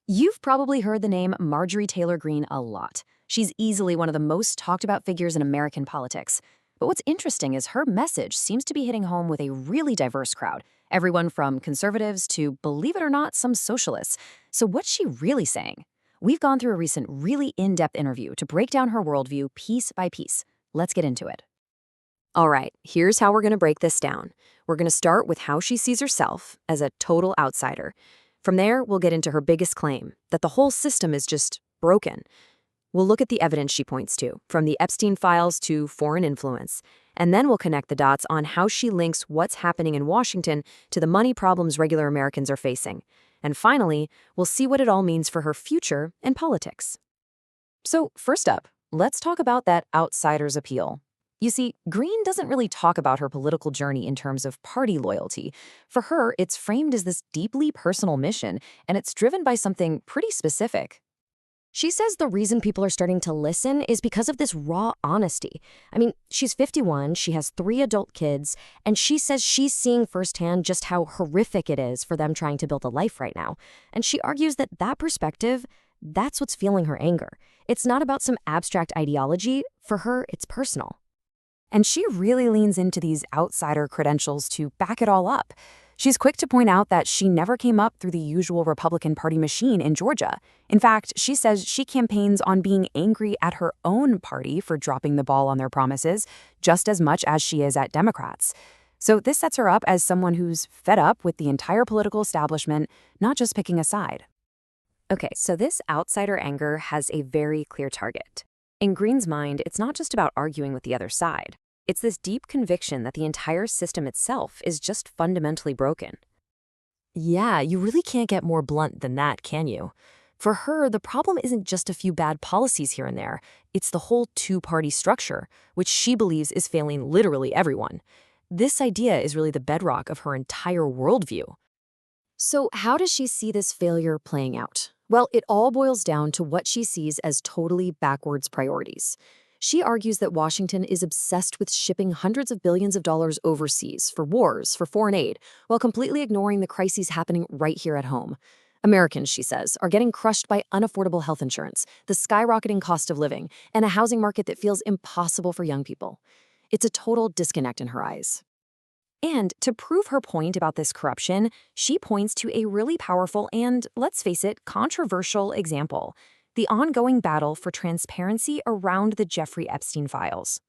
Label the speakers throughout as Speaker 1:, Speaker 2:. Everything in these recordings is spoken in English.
Speaker 1: You've probably heard the name Marjorie Taylor Greene a lot. She's easily one of the most talked about figures in American politics. But what's interesting is her message seems to be hitting home with a really diverse crowd. Everyone from conservatives to, believe it or not, some socialists. So what's she really saying? We've gone through a recent, really in-depth interview to break down her worldview piece by piece. Let's get into it. All right, here's how we're going to break this down. We're going to start with how she sees herself as a total outsider. From there, we'll get into her biggest claim, that the whole system is just broken. We'll look at the evidence she points to, from the Epstein files to foreign influence, and then we'll connect the dots on how she links what's happening in Washington to the money problems regular Americans are facing. And finally, we'll see what it all means for her future in politics. So first up, let's talk about that outsider's appeal. You see, Greene doesn't really talk about her political journey in terms of party loyalty. For her, it's framed as this deeply personal mission, and it's driven by something pretty specific. She says the reason people are starting to listen is because of this raw honesty. I mean, she's 51, she has 3 adult kids, and she says she's seeing firsthand just how horrific it is for them trying to build a life right now. And she argues that that perspective, that's what's fueling her anger. It's not about some abstract ideology. For her, it's personal. And she really leans into these outsider credentials to back it all up. She's quick to point out that she never came up through the usual Republican Party machine in Georgia. In fact, she says she campaigns on being angry at her own party for dropping the ball on their promises, just as much as she is at Democrats. So this sets her up as someone who's fed up with the entire political establishment, not just picking a side. Okay, so this outsider anger has a very clear target. In Greene's mind, it's not just about arguing with the other side. It's this deep conviction that the entire system itself is just fundamentally broken. Yeah, you really can't get more blunt than that, can you? For her, the problem isn't just a few bad policies here and there. It's the whole two-party structure, which she believes is failing literally everyone. This idea is really the bedrock of her entire worldview. So how does she see this failure playing out? Well, it all boils down to what she sees as totally backwards priorities. She argues that Washington is obsessed with shipping hundreds of billions of dollars overseas for wars, for foreign aid, while completely ignoring the crises happening right here at home. Americans, she says, are getting crushed by unaffordable health insurance, the skyrocketing cost of living, and a housing market that feels impossible for young people. It's a total disconnect in her eyes. And to prove her point about this corruption, she points to a really powerful and, let's face it, controversial example: the ongoing battle for transparency around the Jeffrey Epstein files.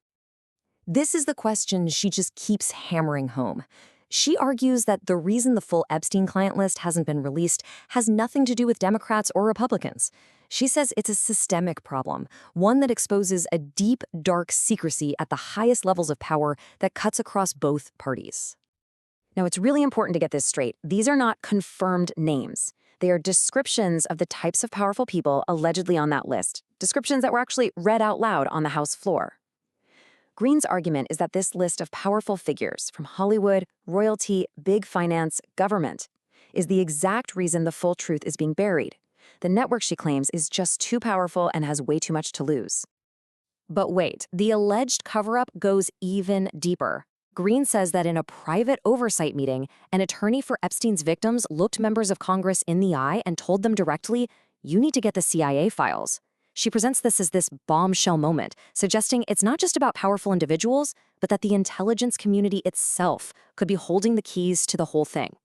Speaker 1: This is the question she just keeps hammering home. She argues that the reason the full Epstein client list hasn't been released has nothing to do with Democrats or Republicans. She says it's a systemic problem, one that exposes a deep, dark secrecy at the highest levels of power that cuts across both parties. Now, it's really important to get this straight. These are not confirmed names. They are descriptions of the types of powerful people allegedly on that list, descriptions that were actually read out loud on the House floor. Greene's argument is that this list of powerful figures from Hollywood, royalty, big finance, government is the exact reason the full truth is being buried. The network, she claims, is just too powerful and has way too much to lose. But wait, the alleged cover-up goes even deeper. Greene says that in a private oversight meeting, an attorney for Epstein's victims looked members of Congress in the eye and told them directly, "You need to get the CIA files." She presents this as this bombshell moment, suggesting it's not just about powerful individuals, but that the intelligence community itself could be holding the keys to the whole thing.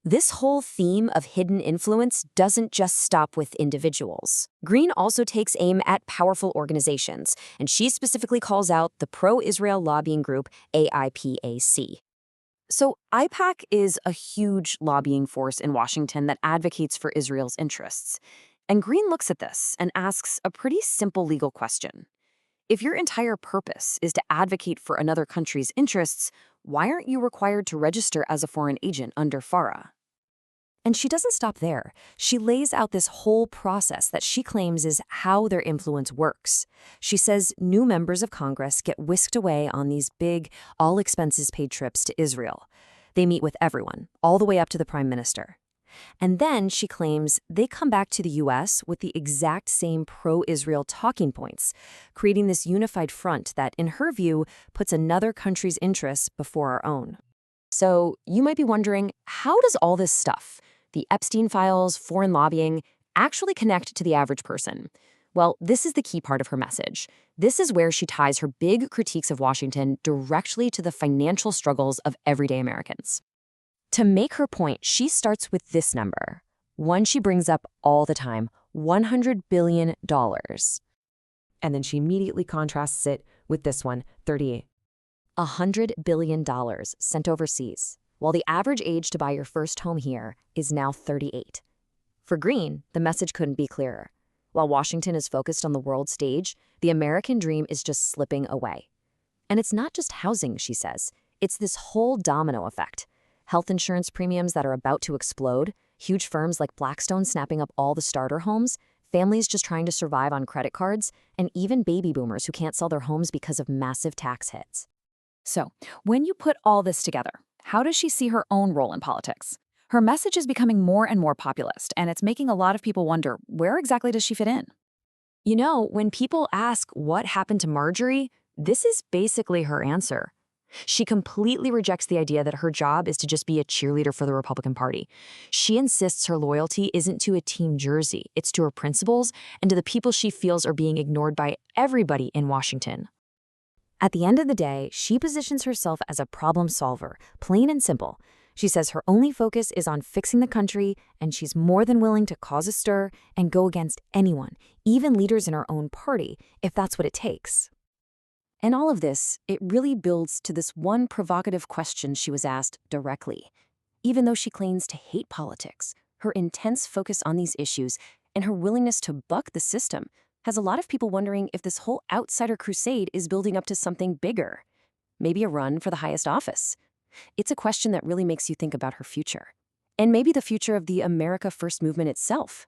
Speaker 1: This whole theme of hidden influence doesn't just stop with individuals. Greene also takes aim at powerful organizations, and she specifically calls out the pro-Israel lobbying group AIPAC. So AIPAC is a huge lobbying force in Washington that advocates for Israel's interests. And Greene looks at this and asks a pretty simple legal question. If your entire purpose is to advocate for another country's interests, why aren't you required to register as a foreign agent under FARA? And she doesn't stop there. She lays out this whole process that she claims is how their influence works. She says new members of Congress get whisked away on these big, all-expenses-paid trips to Israel. They meet with everyone, all the way up to the prime minister. And then, she claims, they come back to the U.S. with the exact same pro-Israel talking points, creating this unified front that, in her view, puts another country's interests before our own. So, you might be wondering, how does all this stuff, the Epstein files, foreign lobbying, actually connect to the average person. Well, this is the key part of her message. This is where she ties her big critiques of Washington directly to the financial struggles of everyday Americans. To make her point, she starts with this number, one she brings up all the time, $100 billion. And then she immediately contrasts it with this one, 38. $100 billion sent overseas, while the average age to buy your first home here is now 38. For Green, the message couldn't be clearer. While Washington is focused on the world stage, the American dream is just slipping away. And it's not just housing, she says. It's this whole domino effect. Health insurance premiums that are about to explode, huge firms like Blackstone snapping up all the starter homes, families just trying to survive on credit cards, and even baby boomers who can't sell their homes because of massive tax hits.
Speaker 2: So, when you put all this together, how does she see her own role in politics? Her message is becoming more and more populist, and it's making a lot of people wonder, where exactly does she fit in?
Speaker 1: You know, when people ask what happened to Marjorie, this is basically her answer. She completely rejects the idea that her job is to just be a cheerleader for the Republican Party. She insists her loyalty isn't to a team jersey, it's to her principles and to the people she feels are being ignored by everybody in Washington. At the end of the day, she positions herself as a problem solver, plain and simple. She says her only focus is on fixing the country, and she's more than willing to cause a stir and go against anyone, even leaders in her own party, if that's what it takes. And all of this, it really builds to this one provocative question she was asked directly. Even though she claims to hate politics, her intense focus on these issues and her willingness to buck the system has a lot of people wondering if this whole outsider crusade is building up to something bigger. Maybe a run for the highest office. It's a question that really makes you think about her future. And maybe the future of the America First movement itself.